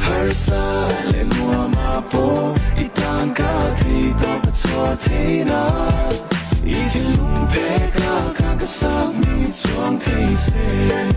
Her sa le mua ma po itang ka thi to pa chua thi na I thi lung pe ka ka sa mi chuang thei se